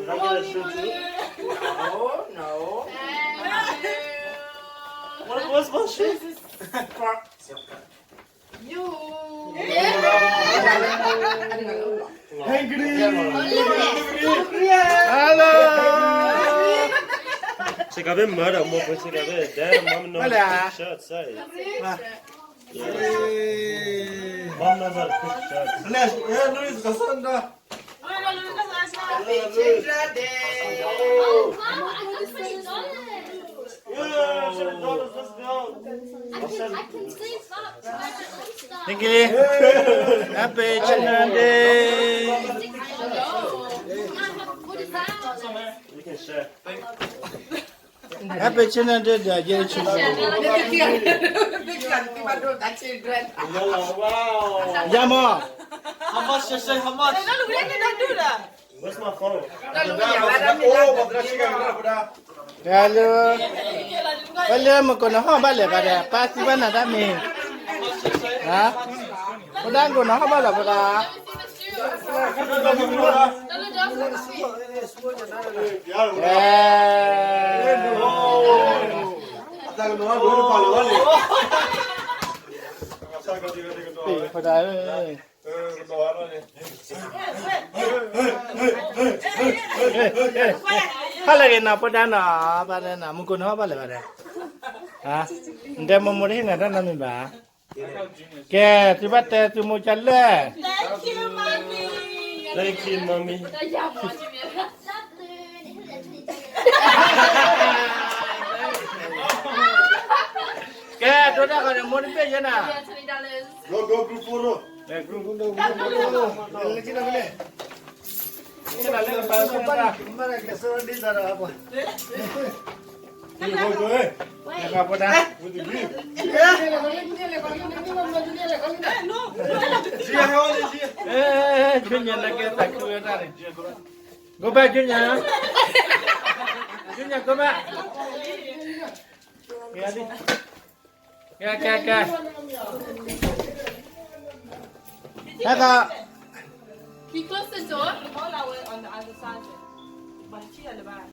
No. What was my shit? You. Hungry. Hello. Check out the murder, more check out the damn mom no shirt say. Mom knows how to cook shirts. Luis Cassandra. Happy Children's Day. Yeah, $7, let's go. I can save up. Thank you. Happy Children's Day. What is that? You can share. Happy Children's Day, dear children. Wow. Yamo. How much? Just say how much. Where's my phone? Hello. Hello, makona ha bale kada. Pasti bana dami. Ha? Kodang guna ha bala pada. Pada. Hala ke na pada na makona ha bale pada. Ha? Ndem mo ri na na mi ba. Ke tiba te tu mo challe. Thank you, mommy. Ke tu dah kau mo ni pe jana. Go group photo. Group lagi na bale. Kita lagi pasal pada. Mara ke so di sara apa. Go. Apa dah? Junior lagi tak keluar dari. Go back Junior. Junior go back. Ya ni. Ya. Kak. Can you close the door? All our way on the other side. But here at the back.